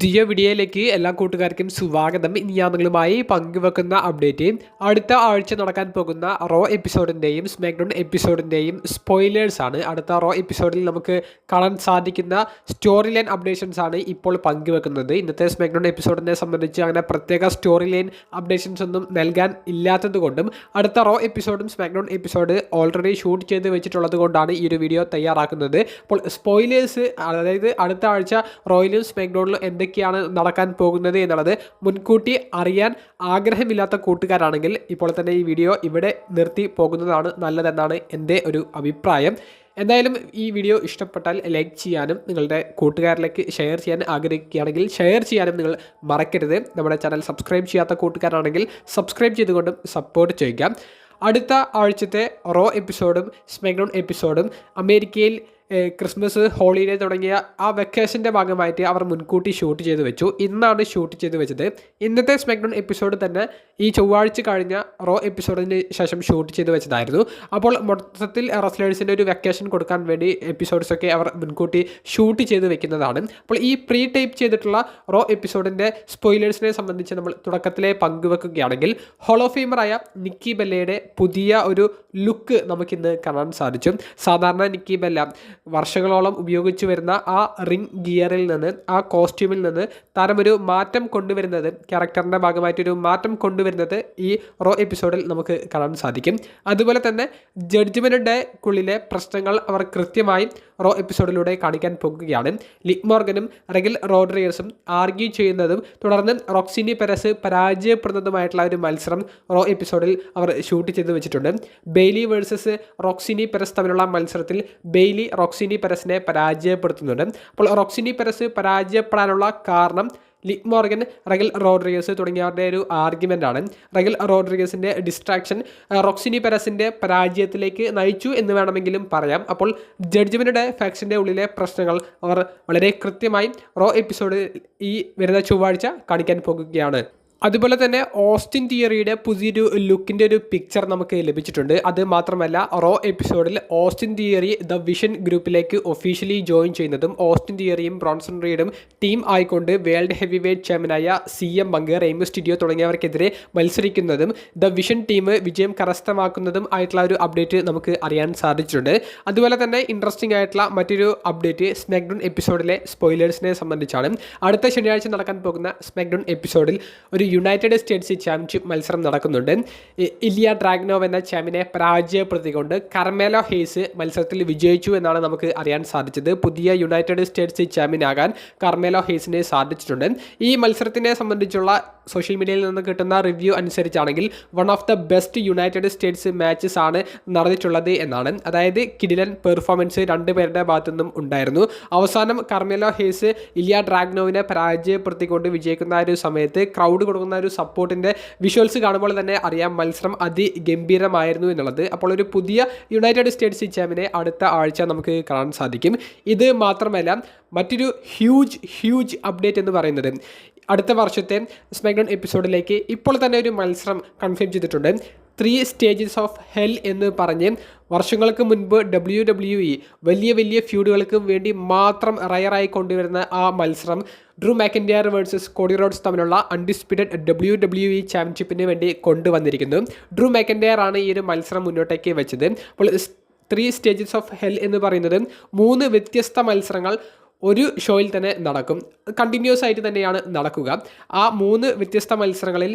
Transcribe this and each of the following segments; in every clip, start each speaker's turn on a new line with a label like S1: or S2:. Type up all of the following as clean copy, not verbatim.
S1: പുതിയ വീഡിയോയിലേക്ക് എല്ലാ കൂട്ടുകാർക്കും സ്വാഗതം. ഇനി ഞാൻ നിങ്ങളുമായി പങ്കുവെക്കുന്ന അപ്ഡേറ്റ് അടുത്ത ആഴ്ച നടക്കാൻ പോകുന്ന റോ എപ്പിസോഡിൻ്റെയും സ്മാക്ഡൗൺ എപ്പിസോഡിൻ്റെയും സ്പോയിലേഴ്സ് ആണ്. അടുത്ത റോ എപ്പിസോഡിൽ നമുക്ക് കാണാൻ സാധിക്കുന്ന സ്റ്റോറി ലൈൻ അപ്ഡേഷൻസ് ആണ് ഇപ്പോൾ പങ്കുവെക്കുന്നത്. ഇന്നത്തെ സ്മാക്ഡൗൺ എപ്പിസോഡിനെ സംബന്ധിച്ച് അങ്ങനെ പ്രത്യേക സ്റ്റോറി ലൈൻ അപ്ഡേഷൻസ് ഒന്നും നൽകാൻ ഇല്ലാത്തത് കൊണ്ടും അടുത്ത റോ എപ്പിസോഡും സ്മാക്ഡൗൺ എപ്പിസോഡ് ഓൾറെഡി ഷൂട്ട് ചെയ്ത് വെച്ചിട്ടുള്ളത് കൊണ്ടാണ് ഈ ഒരു വീഡിയോ തയ്യാറാക്കുന്നത്. അപ്പോൾ സ്പോയിലേഴ്സ്, അതായത് അടുത്ത ആഴ്ച റോയിലും സ്മാക്ഡൗണിലും എന്തൊക്കെയാണ് നടക്കാൻ പോകുന്നത് എന്നുള്ളത് മുൻകൂട്ടി അറിയാൻ ആഗ്രഹമില്ലാത്ത കൂട്ടുകാരാണെങ്കിൽ ഇപ്പോൾ തന്നെ ഈ വീഡിയോ ഇവിടെ നിർത്തി പോകുന്നതാണ് നല്ലതെന്നാണ് എൻ്റെ ഒരു അഭിപ്രായം. എന്തായാലും ഈ വീഡിയോ ഇഷ്ടപ്പെട്ടാൽ ലൈക്ക് ചെയ്യാനും നിങ്ങളുടെ കൂട്ടുകാരിലേക്ക് ഷെയർ ചെയ്യാൻ ആഗ്രഹിക്കുകയാണെങ്കിൽ ഷെയർ ചെയ്യാനും നിങ്ങൾ മറക്കരുത്. നമ്മുടെ ചാനൽ സബ്സ്ക്രൈബ് ചെയ്യാത്ത കൂട്ടുകാരാണെങ്കിൽ സബ്സ്ക്രൈബ് ചെയ്തുകൊണ്ടും സപ്പോർട്ട് ചെയ്യുക. അടുത്ത ആഴ്ചത്തെ റോ എപ്പിസോഡും സ്മാക്ഡൗൺ എപ്പിസോഡും അമേരിക്കയിൽ ക്രിസ്മസ്, ഹോളിഡേ തുടങ്ങിയ ആ വെക്കേഷൻ്റെ ഭാഗമായിട്ട് അവർ മുൻകൂട്ടി ഷൂട്ട് ചെയ്ത് വെച്ചു. ഇന്നാണ് ഷൂട്ട് ചെയ്ത് വെച്ചത്. ഇന്നത്തെ സ്മാക്ഡൗൺ എപ്പിസോഡ് തന്നെ ഈ ചൊവ്വാഴ്ച കഴിഞ്ഞ റോ എപ്പിസോഡിന് ശേഷം ഷൂട്ട് ചെയ്ത് വെച്ചതായിരുന്നു. അപ്പോൾ മൊത്തത്തിൽ റെസ്ലേഴ്സിൻ്റെ ഒരു വെക്കേഷൻ കൊടുക്കാൻ വേണ്ടി എപ്പിസോഡ്സൊക്കെ അവർ മുൻകൂട്ടി ഷൂട്ട് ചെയ്ത് വെക്കുന്നതാണ്. അപ്പോൾ ഈ പ്രീ ടൈപ്പ് ചെയ്തിട്ടുള്ള റോ എപ്പിസോഡിൻ്റെ സ്പോയിലേഴ്സിനെ സംബന്ധിച്ച് നമ്മൾ തുടക്കത്തിലെ പങ്കുവെക്കുകയാണെങ്കിൽ ഹോൾ ഓഫ് ഫെയിമറായ നിക്കി ബെല്ലയുടെ പുതിയ ഒരു ലുക്ക് നമുക്കിന്ന് കാണാൻ സാധിച്ചു. സാധാരണ നിക്കി ബെല്ല വർഷങ്ങളോളം ഉപയോഗിച്ചു വരുന്ന ആ റിംഗ് ഗിയറിൽ നിന്ന്, ആ കോസ്റ്റ്യൂമിൽ നിന്ന് താരമൊരു മാറ്റം കൊണ്ടുവരുന്നത്, ക്യാരക്ടറിൻ്റെ ഭാഗമായിട്ടൊരു മാറ്റം കൊണ്ടുവരുന്നത് ഈ റോ എപ്പിസോഡിൽ നമുക്ക് കാണാൻ സാധിക്കും. അതുപോലെ തന്നെ ജഡ്ജ്മെൻറ്റ് ഡേക്കുള്ളിലെ പ്രശ്നങ്ങൾ അവർ കൃത്യമായി റോ എപ്പിസോഡിലൂടെ കാണിക്കാൻ പോകുകയാണ്. ലിവ് മോർഗനും റെഗൽ റോഡ്രിഗസും ആർഗ്യൂ ചെയ്യുന്നതും തുടർന്ന് റോക്സിനി പെരസ് പരാജയപ്പെടുന്നതുമായിട്ടുള്ള ഒരു മത്സരം റോ എപ്പിസോഡിൽ അവർ ഷൂട്ട് ചെയ്ത് വെച്ചിട്ടുണ്ട്. ബെയ്ലി വേഴ്സസ് റോക്സിനി പെരസ് തമ്മിലുള്ള മത്സരത്തിൽ ബെയ്ലി റോക്സിനി പെരസിനെ പരാജയപ്പെടുത്തുന്നുണ്ട്. അപ്പോൾ റോക്സിനി പെരസ് പരാജയപ്പെടാനുള്ള കാരണം ലിവ് മോർഗൻ, റെഗൽ റോഡ്രിഗസ് തുടങ്ങിയവരുടെ ഒരു ആർഗ്യുമെൻ്റാണ്. റെഗൽ റോഡ്രിഗസിൻ്റെ ഡിസ്ട്രാക്ഷൻ റോക്സിനി പെരസിൻ്റെ പരാജയത്തിലേക്ക് നയിച്ചു എന്ന് വേണമെങ്കിലും പറയാം. അപ്പോൾ ജഡ്ജ്മെൻറ്റ് ഡേ ഫാക്ഷൻ്റെ ഉള്ളിലെ പ്രശ്നങ്ങൾ അവർ വളരെ കൃത്യമായി റോ എപ്പിസോഡ് ഈ വരുന്ന ചൊവ്വാഴ്ച കാണിക്കാൻ പോകുകയാണ്. അതുപോലെ തന്നെ ഓസ്റ്റിൻ തിയറിയുടെ പുതിയൊരു ലുക്കിൻ്റെ ഒരു പിക്ചർ നമുക്ക് ലഭിച്ചിട്ടുണ്ട്. അത് മാത്രമല്ല റോ എപ്പിസോഡിൽ ഓസ്റ്റിൻ തിയറി ദ വിഷൻ ഗ്രൂപ്പിലേക്ക് ഒഫീഷ്യലി ജോയിൻ ചെയ്യുന്നതും ഓസ്റ്റിൻ തിയറിയും ബ്രോൺസൺ റീഡും ടീം ആയിക്കൊണ്ട് വേൾഡ് ഹെവി വെയ്റ്റ് ചാമ്പ്യനായ CM പങ്ക്, റെയ്മോ സ്റ്റുഡിയോ തുടങ്ങിയവർക്കെതിരെ മത്സരിക്കുന്നതും ദ വിഷൻ ടീം വിജയം കരസ്ഥമാക്കുന്നതും ആയിട്ടുള്ള ഒരു അപ്ഡേറ്റ് നമുക്ക് അറിയാൻ സാധിച്ചിട്ടുണ്ട്. അതുപോലെ തന്നെ ഇൻട്രസ്റ്റിംഗ് ആയിട്ടുള്ള മറ്റൊരു അപ്ഡേറ്റ് സ്മാക്ഡൗൺ എപ്പിസോഡിലെ സ്പോയിലേഴ്സിനെ സംബന്ധിച്ചാണ്. അടുത്ത ശനിയാഴ്ച നടക്കാൻ പോകുന്ന സ്മാക്ഡൗൺ എപ്പിസോഡിൽ ഒരു യുണൈറ്റഡ് സ്റ്റേറ്റ്സ് ചാമ്പ്യൻഷിപ്പ് മത്സരം നടക്കുന്നുണ്ട്. ഇലിയ ഡ്രാഗ്നോവ് എന്ന ചാമ്പ്യനെ പരാജയപ്പെടുത്തിക്കൊണ്ട് കർമേലോ ഹെയ്സ് മത്സരത്തിൽ വിജയിച്ചു എന്നാണ് നമുക്ക് അറിയാൻ സാധിച്ചത്. പുതിയ യുണൈറ്റഡ് സ്റ്റേറ്റ്സ് ചാമ്പ്യനാകാൻ കർമേലോ ഹെയ്സിന് സാധിച്ചിട്ടുണ്ട്. ഈ മത്സരത്തിനെ സംബന്ധിച്ചുള്ള സോഷ്യൽ മീഡിയയിൽ നിന്ന് കിട്ടുന്ന റിവ്യൂ അനുസരിച്ചാണെങ്കിൽ one of the best United States matches ആണ് നടന്നിട്ടുള്ളത് എന്നാണ്. അതായത് കിടിലൻ പെർഫോമൻസ് രണ്ടുപേരുടെ ഭാഗത്തു നിന്നും ഉണ്ടായിരുന്നു. അവസാനം കർമേലോ ഹെയ്സ് ഇലിയ ഡ്രാഗ്നോവിനെ പരാജയപ്പെടുത്തിക്കൊണ്ട് വിജയിക്കുന്ന ഒരു സമയത്ത് ക്രൗഡ് കൊടുക്കുന്ന ഒരു സപ്പോർട്ടിൻ്റെ വിഷ്വൽസ് കാണുമ്പോൾ തന്നെ അറിയാം മത്സരം അതിഗംഭീരമായിരുന്നു എന്നുള്ളത്. അപ്പോൾ ഒരു പുതിയ യുണൈറ്റഡ് സ്റ്റേറ്റ്സ് ചാമ്പ്യനെ അടുത്ത ആഴ്ച നമുക്ക് കാണാൻ സാധിക്കും. ഇത് മാത്രമല്ല മറ്റൊരു ഹ്യൂജ് അപ്ഡേറ്റ് എന്ന് പറയുന്നത് അടുത്ത വർഷത്തെ സ്മാക്ഡൗൺ എപ്പിസോഡിലേക്ക് ഇപ്പോൾ തന്നെ ഒരു മത്സരം കൺഫേം ചെയ്തിട്ടുണ്ട്. 3 സ്റ്റേജസ് ഓഫ് ഹെൽ എന്ന് പറഞ്ഞ് വർഷങ്ങൾക്ക് മുൻപ് WWE വലിയ ഫ്യൂഡുകൾക്ക് വേണ്ടി മാത്രം റയറായി കൊണ്ടുവരുന്ന ആ മത്സരം ഡ്രൂ മാക്കിൻറ്റയർ വേഴ്സസ് കോഡി റോഡ്സ് തമ്മിലുള്ള അൺഡിസ്പ്യൂട്ടഡ് WWE ചാമ്പ്യൻഷിപ്പിന് വേണ്ടി കൊണ്ടുവന്നിരിക്കുന്നു. ഡ്രൂ മാക്കിൻറ്റയർ ആണ് ഈ ഒരു മത്സരം മുന്നോട്ടേക്ക് വെച്ചത്. അപ്പോൾ 3 സ്റ്റേജസ് ഓഫ് ഹെൽ എന്ന് പറയുന്നത് 3 വ്യത്യസ്ത മത്സരങ്ങൾ ഒരു ഷോയിൽ തന്നെ നടക്കും. കണ്ടിന്യൂസ് ആയിട്ട് തന്നെയാണ് നടക്കുക. ആ 3 വ്യത്യസ്ത മത്സരങ്ങളിൽ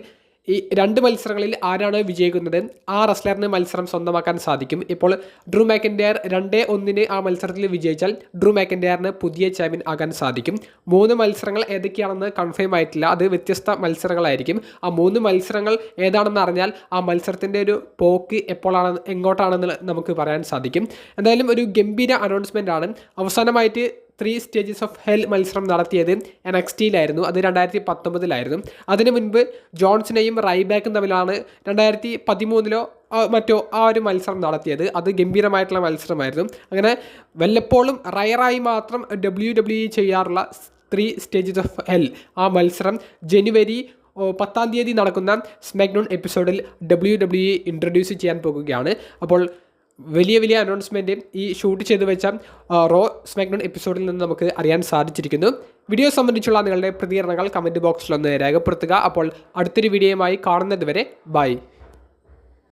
S1: ഈ 2 മത്സരങ്ങളിൽ ആരാണ് വിജയിക്കുന്നത് ആ റെസ്ലറിന് മത്സരം സ്വന്തമാക്കാൻ സാധിക്കും. ഇപ്പോൾ ഡ്രൂ മാക്കിൻറ്റയർ 2-1 ആ മത്സരത്തിൽ വിജയിച്ചാൽ ഡ്രൂ മാക്കിൻറ്റയറിന് പുതിയ ചാമ്പ്യൻ ആകാൻ സാധിക്കും. 3 മത്സരങ്ങൾ ഏതൊക്കെയാണെന്ന് കൺഫേം ആയിട്ടില്ല. അത് വ്യത്യസ്ത മത്സരങ്ങളായിരിക്കും. ആ 3 മത്സരങ്ങൾ ഏതാണെന്ന് അറിഞ്ഞാൽ ആ മത്സരത്തിൻ്റെ ഒരു പോക്ക് എങ്ങോട്ടാണെന്ന് നമുക്ക് പറയാൻ സാധിക്കും. എന്തായാലും ഒരു ഗംഭീര അനൗൺസ്മെൻ്റ് ആണ്. അവസാനമായിട്ട് 3 സ്റ്റേജസ് ഓഫ് ഹെൽ മത്സരം നടത്തിയത് NXTയിലായിരുന്നു. അത് 2019 അതിനു മുൻപ് ജോൺസിനെയും റൈബാക്കും തമ്മിലാണ് 2013 മറ്റോ ആ ഒരു മത്സരം നടത്തിയത്. അത് ഗംഭീരമായിട്ടുള്ള മത്സരമായിരുന്നു. അങ്ങനെ വല്ലപ്പോഴും റയറായി മാത്രം WWE ചെയ്യാറുള്ള 3 സ്റ്റേജസ് ഓഫ് ഹെൽ ആ മത്സരം ജനുവരി 10 നടക്കുന്ന സ്മാക്ഡൗൺ എപ്പിസോഡിൽ WWE ഇൻട്രൊഡ്യൂസ് ചെയ്യാൻ പോകുകയാണ്. അപ്പോൾ വലിയ വലിയ അനൗൺസ്മെൻറ്റ് ഈ ഷൂട്ട് ചെയ്ത് വെച്ച റോ സ്മാക്ഡൗൺ എപ്പിസോഡിൽ നിന്ന് നമുക്ക് അറിയാൻ സാധിച്ചിരിക്കുന്നു. വീഡിയോ സംബന്ധിച്ചുള്ള നിങ്ങളുടെ പ്രതികരണങ്ങൾ കമൻറ്റ് ബോക്സിലൊന്ന് രേഖപ്പെടുത്തുക. അപ്പോൾ അടുത്തൊരു വീഡിയോയുമായി കാണുന്നത് വരെ ബൈ.